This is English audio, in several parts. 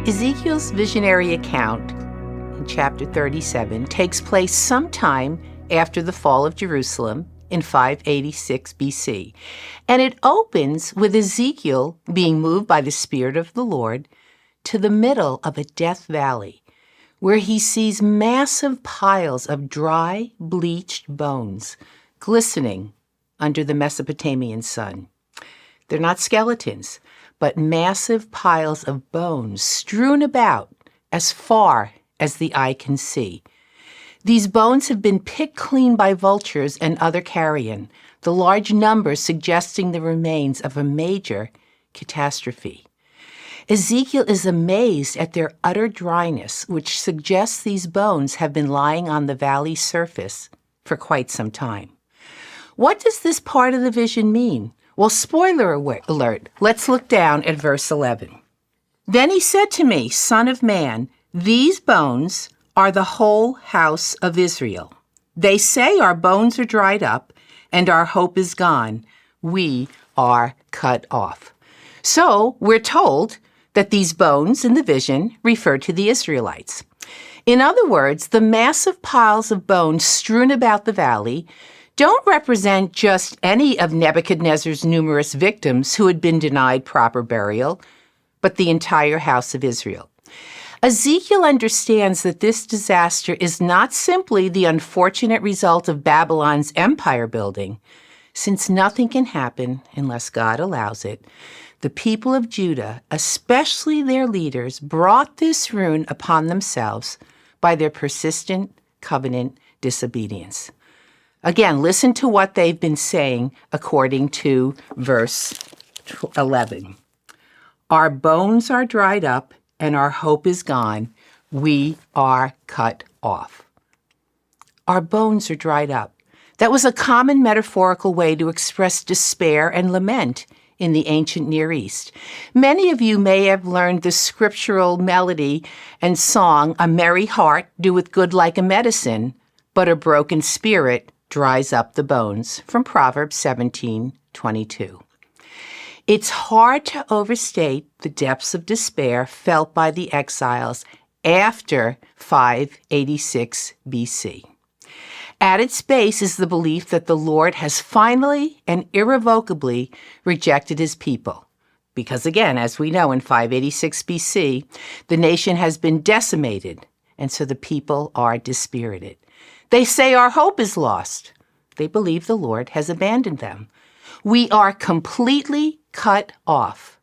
Ezekiel's visionary account in chapter 37 takes place sometime after the fall of Jerusalem in 586 BC, and it opens with Ezekiel being moved by the Spirit of the Lord to the middle of a death valley, where he sees massive piles of dry, bleached bones glistening under the Mesopotamian sun. They're not skeletons, but massive piles of bones strewn about as far as the eye can see. These bones have been picked clean by vultures and other carrion, the large numbers suggesting the remains of a major catastrophe. Ezekiel is amazed at their utter dryness, which suggests these bones have been lying on the valley's surface for quite some time. What does this part of the vision mean? Well, spoiler alert, let's look down at verse 11. Then he said to me, Son of man, these bones are the whole house of Israel. They say our bones are dried up and our hope is gone. We are cut off. So we're told that these bones in the vision refer to the Israelites. In other words, the massive piles of bones strewn about the valley don't represent just any of Nebuchadnezzar's numerous victims who had been denied proper burial, but the entire house of Israel. Ezekiel understands that this disaster is not simply the unfortunate result of Babylon's empire building. Since nothing can happen unless God allows it, the people of Judah, especially their leaders, brought this ruin upon themselves by their persistent covenant disobedience. Again, listen to what they've been saying according to verse 11. Our bones are dried up and our hope is gone. We are cut off. Our bones are dried up. That was a common metaphorical way to express despair and lament in the ancient Near East. Many of you may have learned the scriptural melody and song, A merry heart doeth good like a medicine, but a broken spirit dries up the bones, from Proverbs 17:22. It's hard to overstate the depths of despair felt by the exiles after 586 BC. At its base is the belief that the Lord has finally and irrevocably rejected his people. Because again, as we know, in 586 BC, the nation has been decimated, and so the people are dispirited. They say our hope is lost. They believe the Lord has abandoned them. We are completely cut off.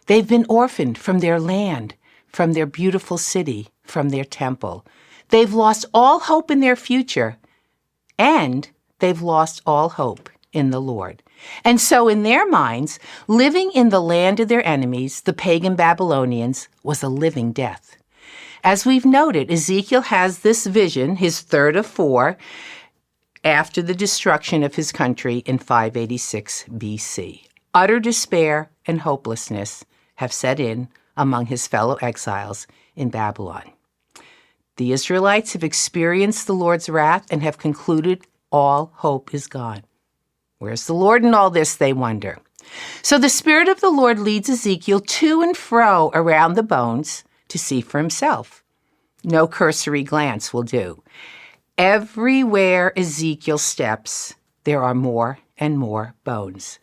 They've been orphaned from their land, from their beautiful city, from their temple. They've lost all hope in their future, and they've lost all hope in the Lord. And so in their minds, living in the land of their enemies, the pagan Babylonians, was a living death. As we've noted, Ezekiel has this vision, his third of four, after the destruction of his country in 586 BC. Utter despair and hopelessness have set in among his fellow exiles in Babylon. The Israelites have experienced the Lord's wrath and have concluded all hope is gone. Where's the Lord in all this, they wonder. So the Spirit of the Lord leads Ezekiel to and fro around the bones to see for himself. No cursory glance will do. Everywhere Ezekiel steps, there are more and more bones.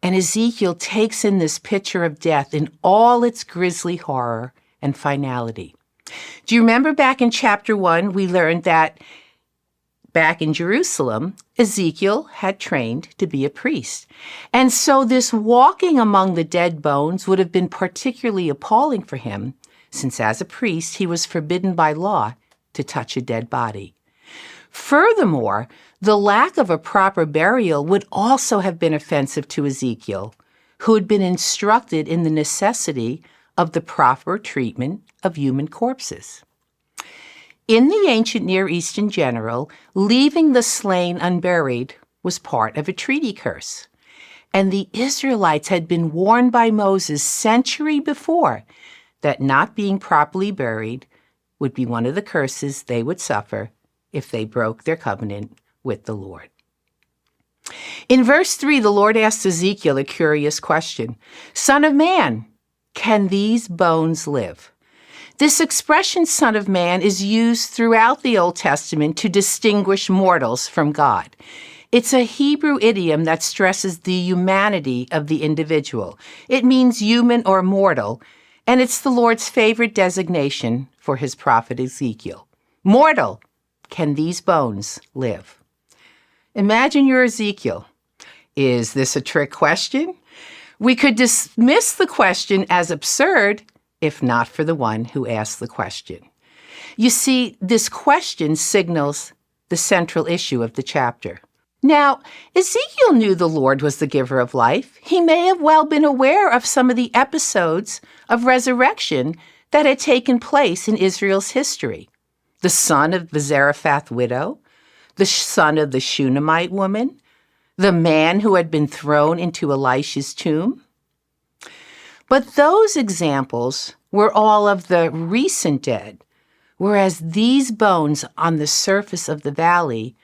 And Ezekiel takes in this picture of death in all its grisly horror and finality. Do you remember back in chapter 1, we learned that back in Jerusalem, Ezekiel had trained to be a priest. And so this walking among the dead bones would have been particularly appalling for him, since as a priest, he was forbidden by law to touch a dead body. Furthermore, the lack of a proper burial would also have been offensive to Ezekiel, who had been instructed in the necessity of the proper treatment of human corpses. In the ancient Near East in general, leaving the slain unburied was part of a treaty curse. And the Israelites had been warned by Moses century before that not being properly buried would be one of the curses they would suffer if they broke their covenant with the Lord. In verse 3, the Lord asked Ezekiel a curious question. Son of man, can these bones live? This expression, Son of Man, is used throughout the Old Testament to distinguish mortals from God. It's a Hebrew idiom that stresses the humanity of the individual. It means human or mortal, and it's the Lord's favorite designation for his prophet Ezekiel. Mortal, can these bones live? Imagine you're Ezekiel. Is this a trick question? We could dismiss the question as absurd if not for the one who asked the question. You see, this question signals the central issue of the chapter. Now, Ezekiel knew the Lord was the giver of life. He may have well been aware of some of the episodes of resurrection that had taken place in Israel's history. The son of the Zarephath widow, the son of the Shunammite woman, the man who had been thrown into Elisha's tomb. But those examples were all of the recent dead, whereas these bones on the surface of the valley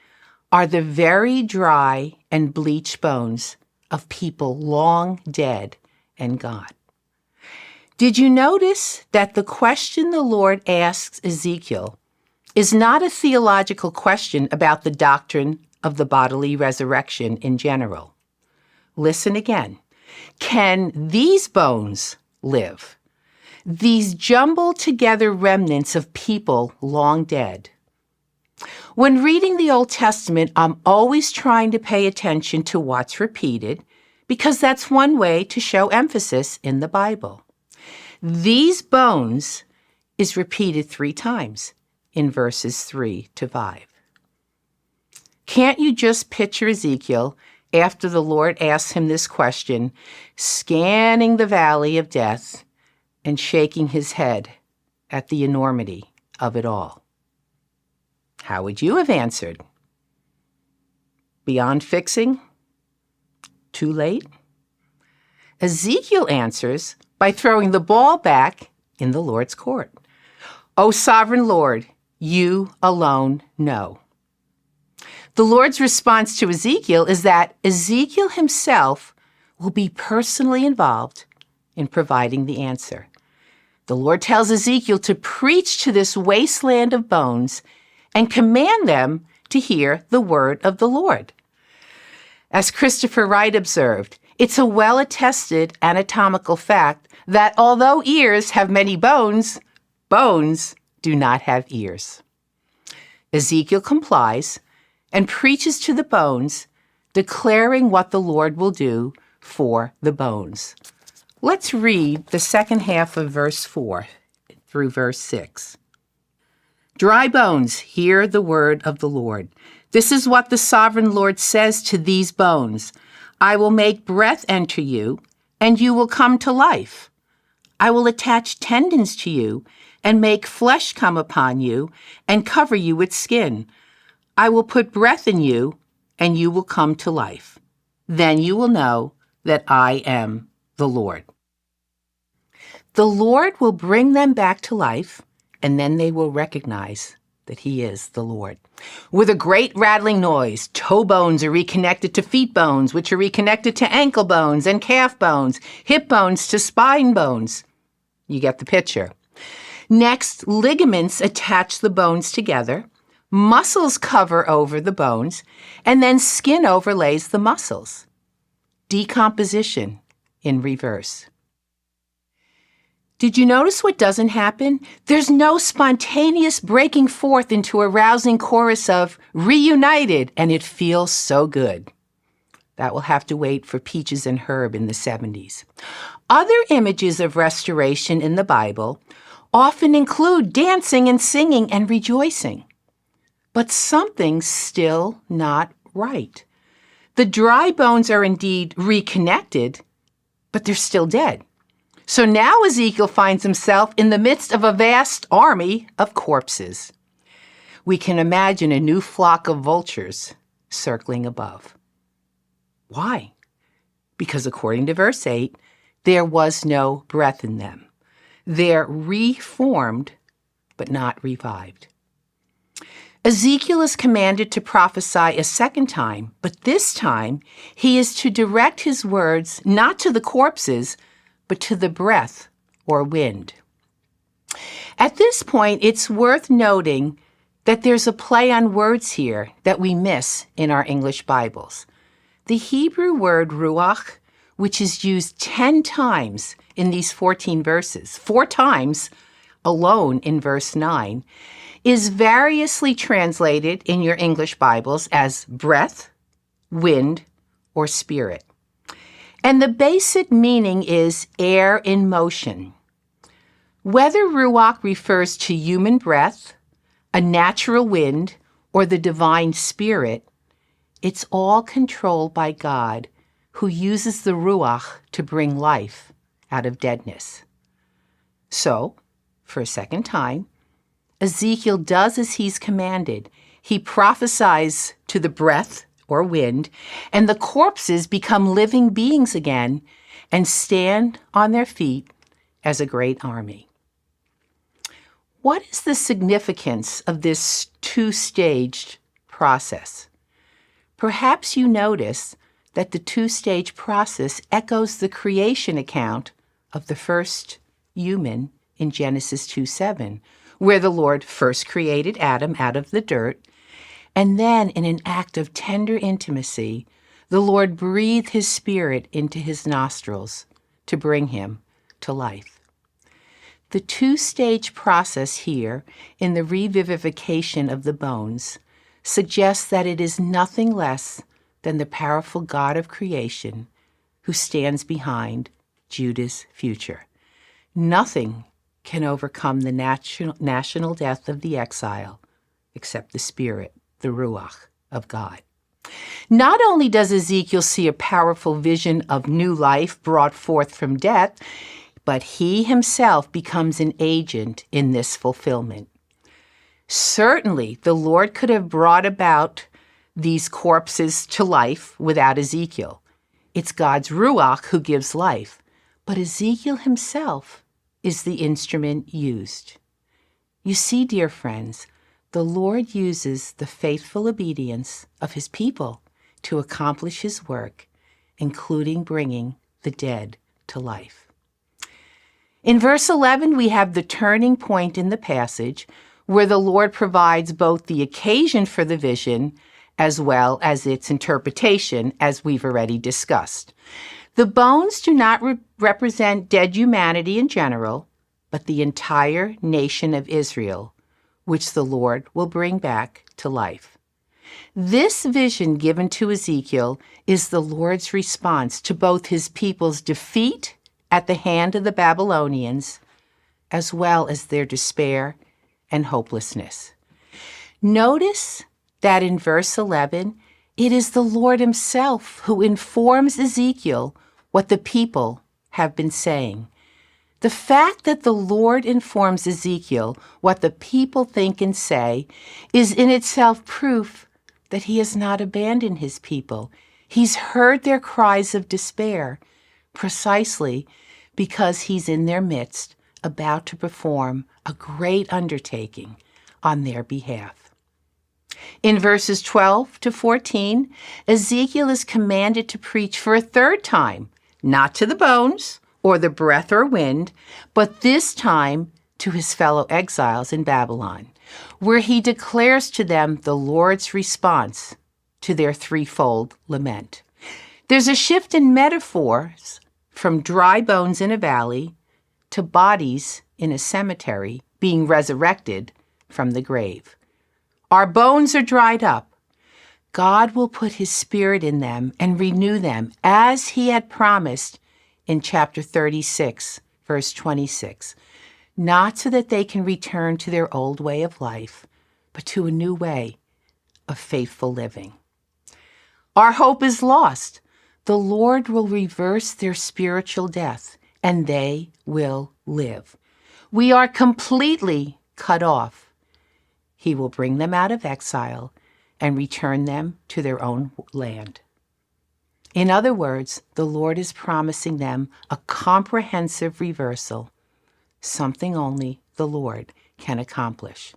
are the very dry and bleached bones of people long dead and gone. Did you notice that the question the Lord asks Ezekiel is not a theological question about the doctrine of the bodily resurrection in general? Listen again. Can these bones live? These jumbled together remnants of people long dead. When reading the Old Testament, I'm always trying to pay attention to what's repeated, because that's one way to show emphasis in the Bible. These bones is repeated 3 times in verses 3 to 5. Can't you just picture Ezekiel, after the Lord asks him this question, scanning the valley of death and shaking his head at the enormity of it all? How would you have answered? Beyond fixing? Too late? Ezekiel answers by throwing the ball back in the Lord's court. O sovereign Lord, you alone know. The Lord's response to Ezekiel is that Ezekiel himself will be personally involved in providing the answer. The Lord tells Ezekiel to preach to this wasteland of bones and command them to hear the word of the Lord. As Christopher Wright observed, it's a well-attested anatomical fact that although ears have many bones, bones do not have ears. Ezekiel complies and preaches to the bones, declaring what the Lord will do for the bones. Let's read the second half of verse 4 through verse 6. Dry bones, hear the word of the Lord. This is what the sovereign Lord says to these bones. I will make breath enter you, and you will come to life. I will attach tendons to you, and make flesh come upon you, and cover you with skin. I will put breath in you, and you will come to life. Then you will know that I am the Lord. The Lord will bring them back to life, and then they will recognize that he is the Lord. With a great rattling noise, toe bones are reconnected to feet bones, which are reconnected to ankle bones and calf bones, hip bones to spine bones. You get the picture. Next, ligaments attach the bones together, muscles cover over the bones, and then skin overlays the muscles. Decomposition in reverse. Did you notice what doesn't happen? There's no spontaneous breaking forth into a rousing chorus of reunited, and it feels so good. That will have to wait for Peaches and Herb in the 70s. Other images of restoration in the Bible often include dancing and singing and rejoicing. But something's still not right. The dry bones are indeed reconnected, but they're still dead. So now Ezekiel finds himself in the midst of a vast army of corpses. We can imagine a new flock of vultures circling above. Why? Because according to verse 8, there was no breath in them. They're reformed, but not revived. Ezekiel is commanded to prophesy a second time, but this time he is to direct his words not to the corpses, but to the breath or wind. At this point, it's worth noting that there's a play on words here that we miss in our English Bibles. The Hebrew word ruach, which is used 10 times in these 14 verses, 4 times alone in verse 9, is variously translated in your English Bibles as breath, wind, or spirit. And the basic meaning is air in motion. Whether ruach refers to human breath, a natural wind, or the divine spirit, it's all controlled by God, who uses the ruach to bring life out of deadness. So, for a second time, Ezekiel does as he's commanded. He prophesies to the breath or wind, and the corpses become living beings again and stand on their feet as a great army. What is the significance of this two-staged process? Perhaps you notice that the two-stage process echoes the creation account of the first human in Genesis 2:7, where the Lord first created Adam out of the dirt, and then in an act of tender intimacy, the Lord breathed his spirit into his nostrils to bring him to life. The two-stage process here in the revivification of the bones suggests that it is nothing less than the powerful God of creation who stands behind Judah's future. Nothing can overcome the national death of the exile except the Spirit, the Ruach of God. Not only does Ezekiel see a powerful vision of new life brought forth from death, but he himself becomes an agent in this fulfillment. Certainly, the Lord could have brought about these corpses to life without Ezekiel. It's God's Ruach who gives life, but Ezekiel himself is the instrument used. You see, dear friends, the Lord uses the faithful obedience of his people to accomplish his work, including bringing the dead to life. In verse 11, we have the turning point in the passage where the Lord provides both the occasion for the vision as well as its interpretation, as we've already discussed. The bones do not represent dead humanity in general, but the entire nation of Israel, which the Lord will bring back to life. This vision given to Ezekiel is the Lord's response to both his people's defeat at the hand of the Babylonians, as well as their despair and hopelessness. Notice that in verse 11, it is the Lord himself who informs Ezekiel what the people have been saying. The fact that the Lord informs Ezekiel what the people think and say is in itself proof that he has not abandoned his people. He's heard their cries of despair, precisely because he's in their midst, about to perform a great undertaking on their behalf. In verses 12 to 14, Ezekiel is commanded to preach for a third time, not to the bones or the breath or wind, but this time to his fellow exiles in Babylon, where he declares to them the Lord's response to their threefold lament. There's a shift in metaphors from dry bones in a valley to bodies in a cemetery being resurrected from the grave. Our bones are dried up. God will put his spirit in them and renew them as he had promised in chapter 36, verse 26, not so that they can return to their old way of life, but to a new way of faithful living. Our hope is lost. The Lord will reverse their spiritual death, and they will live. We are completely cut off. He will bring them out of exile and return them to their own land. In other words, the Lord is promising them a comprehensive reversal, something only the Lord can accomplish.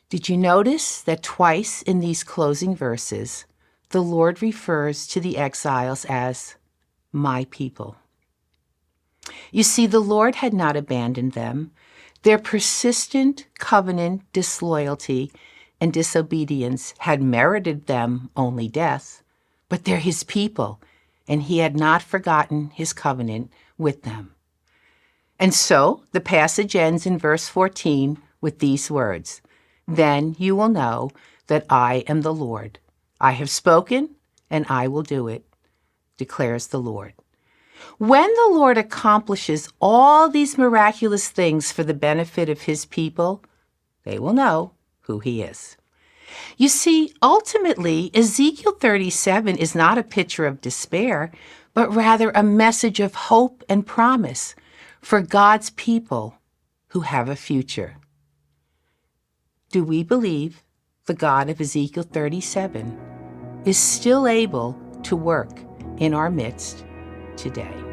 Did you notice that twice in these closing verses, the Lord refers to the exiles as my people? You see, the Lord had not abandoned them. Their persistent covenant disloyalty and disobedience had merited them only death, but they're his people, and he had not forgotten his covenant with them. And so the passage ends in verse 14 with these words, "Then you will know that I am the Lord. I have spoken, and I will do it, declares the Lord." When the Lord accomplishes all these miraculous things for the benefit of his people, they will know who he is. You see, ultimately, Ezekiel 37 is not a picture of despair, but rather a message of hope and promise for God's people who have a future. Do we believe the God of Ezekiel 37 is still able to work in our midst today?